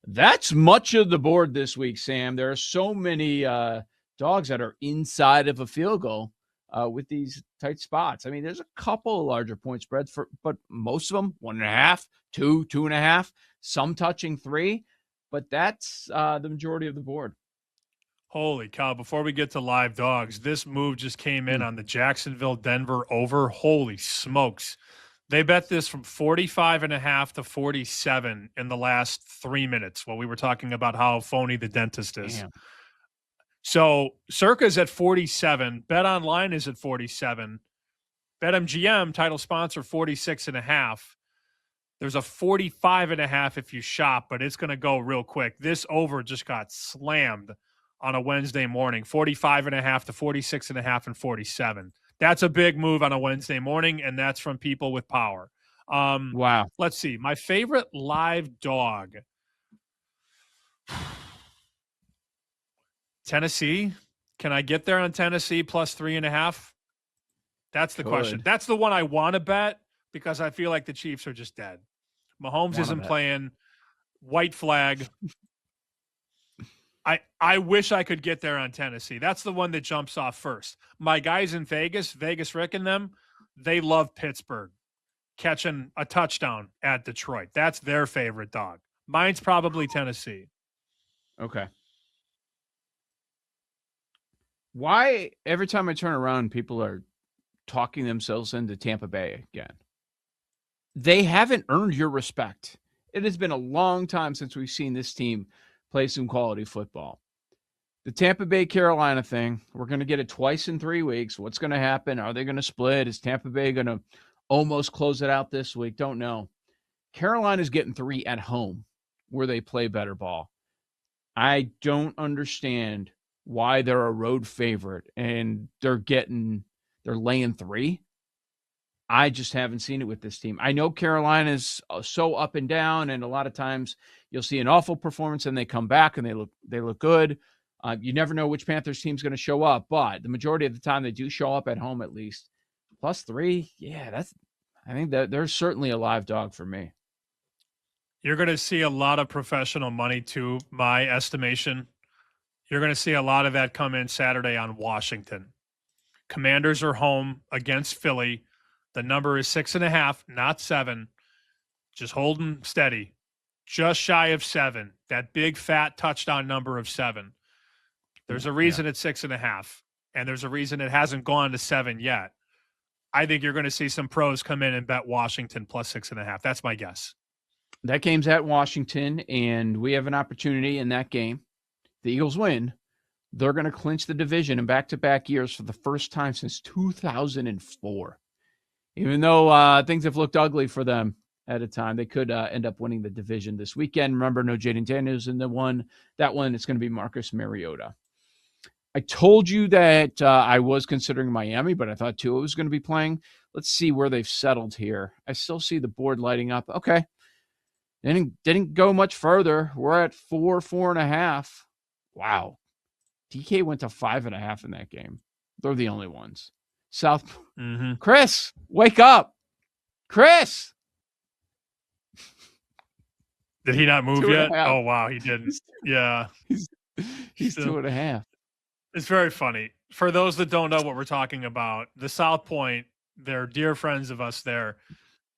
That's much of the board this week, Sam. There are so many dogs that are inside of a field goal with these tight spots. I mean, there's a couple of larger point spreads, but most of them 1.5, 2, 2.5, some touching 3. But that's the majority of the board. Holy cow. Before we get to live dogs, this move just came in on the Jacksonville-Denver over. Holy smokes. They bet this from 45.5 to 47 in the last 3 minutes while we were talking about how phony the dentist is. Damn. So Circa's at 47. Bet Online is at 47. BetMGM, title sponsor, 46.5. There's a 45.5 if you shop, but it's going to go real quick. This over just got slammed on a Wednesday morning, 45.5 to 46.5 and 47. That's a big move on a Wednesday morning, and that's from people with power. Wow. Let's see. My favorite live dog. Tennessee. Can I get there on Tennessee plus 3.5? That's the question. That's the one I want to bet because I feel like the Chiefs are just dead. Mahomes isn't playing. White flag. I wish I could get there on Tennessee. That's the one that jumps off first. My guys in Vegas Rick and them, they love Pittsburgh catching a touchdown at Detroit. That's their favorite dog. Mine's probably Tennessee. Okay. Why every time I turn around, people are talking themselves into Tampa Bay again? They haven't earned your respect. It has been a long time since we've seen this team play some quality football. The Tampa Bay Carolina thing, we're going to get it twice in 3 weeks. What's going to happen? Are they going to split? Is Tampa Bay going to almost close it out this week? Don't know. Carolina's getting 3 at home where they play better ball. I don't understand why they're a road favorite and they're laying 3. I just haven't seen it with this team. I know Carolina is so up and down, and a lot of times you'll see an awful performance and they come back and they look good. You never know which Panthers team's going to show up, but the majority of the time they do show up at home at least. Plus 3, yeah, I think that there's certainly a live dog for me. You're going to see a lot of professional money too, my estimation. You're going to see a lot of that come in Saturday on Washington. Commanders are home against Philly. The number is 6.5, not 7. Just holding steady. Just shy of 7. That big fat touchdown number of 7. There's a reason it's 6.5, and there's a reason it hasn't gone to 7 yet. I think you're going to see some pros come in and bet Washington plus 6.5. That's my guess. That game's at Washington, and we have an opportunity in that game. The Eagles win. They're going to clinch the division in back-to-back years for the first time since 2004. Even though things have looked ugly for them at a time, they could end up winning the division this weekend. Remember, no Jaden Daniels in that one. It's going to be Marcus Mariota. I told you that I was considering Miami, but I thought Tua was going to be playing. Let's see where they've settled here. I still see the board lighting up. Okay. Didn't go much further. We're at 4.5. Wow. DK went to 5.5 in that game. They're the only ones. South. Mm-hmm. Chris, wake up. Chris. Did he not move yet? Oh, wow. He didn't. Yeah. He's 2.5. It's very funny. For those that don't know what we're talking about, the South Point, they're dear friends of us there.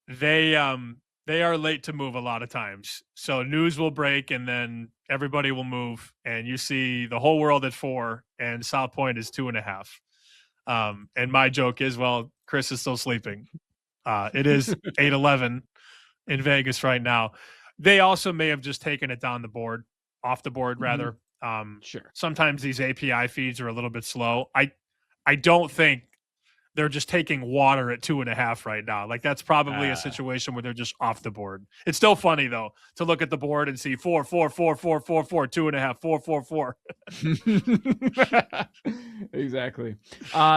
They are late to move a lot of times. So news will break and then everybody will move and you see the whole world at 4 and South Point is 2.5. And my joke is, well, Chris is still sleeping. It is 8:11 in Vegas right now. They also may have just taken it off the board rather. Sure. Sometimes these API feeds are a little bit slow. I don't think they're just taking water at 2.5 right now. Like that's probably a situation where they're just off the board. It's still funny though to look at the board and see 4, 4, 4, 4, 4, 4, 2.5, 4, 4, 4. Exactly.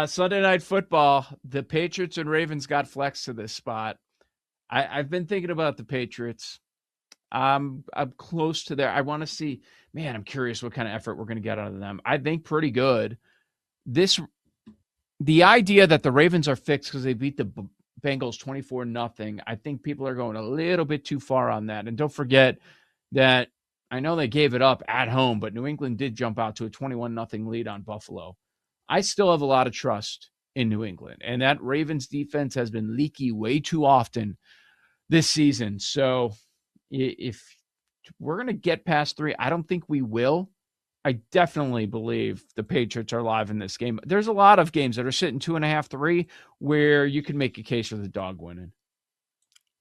Sunday Night Football. The Patriots and Ravens got flexed to this spot. I've been thinking about the Patriots. I'm close to there. I want to see, man, I'm curious what kind of effort we're going to get out of them. I think pretty good. The idea that the Ravens are fixed because they beat the Bengals 24-0, I think people are going a little bit too far on that. And don't forget that I know they gave it up at home, but New England did jump out to a 21-0 lead on Buffalo. I still have a lot of trust in New England, and that Ravens defense has been leaky way too often this season. So if we're going to get past 3, I don't think we will. I definitely believe the Patriots are live in this game. There's a lot of games that are sitting 2.5, 3, where you can make a case for the dog winning.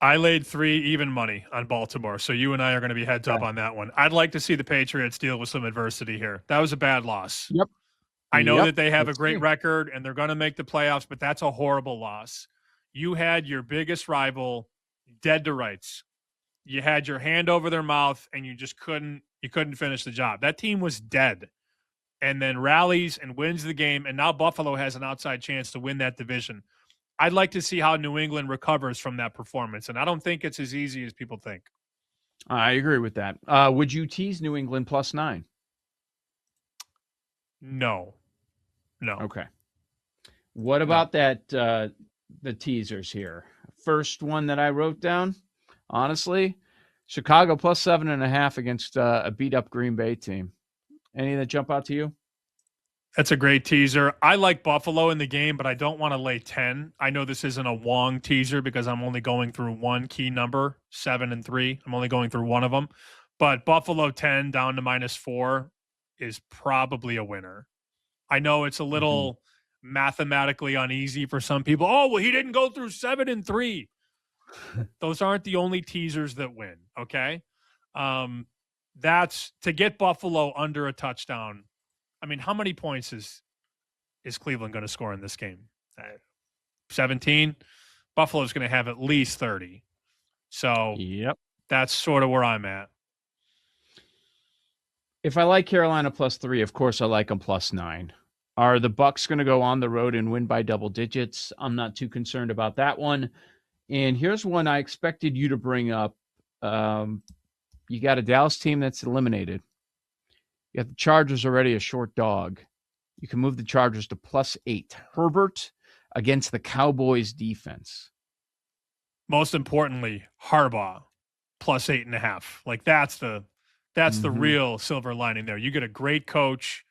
I laid 3 even money on Baltimore, so you and I are going to be heads up on that one. I'd like to see the Patriots deal with some adversity here. That was a bad loss. Yep. I know that they have a great record and they're going to make the playoffs, but that's a horrible loss. You had your biggest rival dead to rights. You had your hand over their mouth and you just couldn't finish the job. That team was dead and then rallies and wins the game, and now Buffalo has an outside chance to win that division. I'd like to see how New England recovers from that performance, and I don't think it's as easy as people think. I agree with that. Would you tease New England +9? No. Okay. What about that, the teasers here? First one that I wrote down, honestly, Chicago +7.5 against a beat-up Green Bay team. Any that jump out to you? That's a great teaser. I like Buffalo in the game, but I don't want to lay 10. I know this isn't a Wong teaser because I'm only going through one key number, 7 and 3. I'm only going through one of them. But Buffalo 10 down to -4 is probably a winner. I know it's a little mathematically uneasy for some people. Oh, well, he didn't go through 7 and 3. Those aren't the only teasers that win, okay? That's to get Buffalo under a touchdown. I mean, how many points is Cleveland going to score in this game? 17? Buffalo's going to have at least 30. So that's sort of where I'm at. If I like Carolina +3, of course I like them +9. Are the Bucs going to go on the road and win by double digits? I'm not too concerned about that one. And here's one I expected you to bring up. You got a Dallas team that's eliminated. You have the Chargers already a short dog. You can move the Chargers to +8. Herbert against the Cowboys defense. Most importantly, Harbaugh +8.5. Like that's the real silver lining there. You get a great coach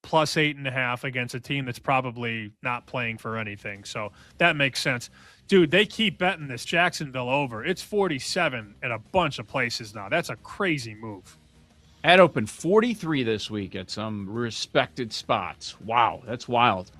+8.5 against a team that's probably not playing for anything. So that makes sense. Dude, they keep betting this Jacksonville over. It's 47 at a bunch of places now. That's a crazy move. At open 43 this week at some respected spots. Wow, that's wild.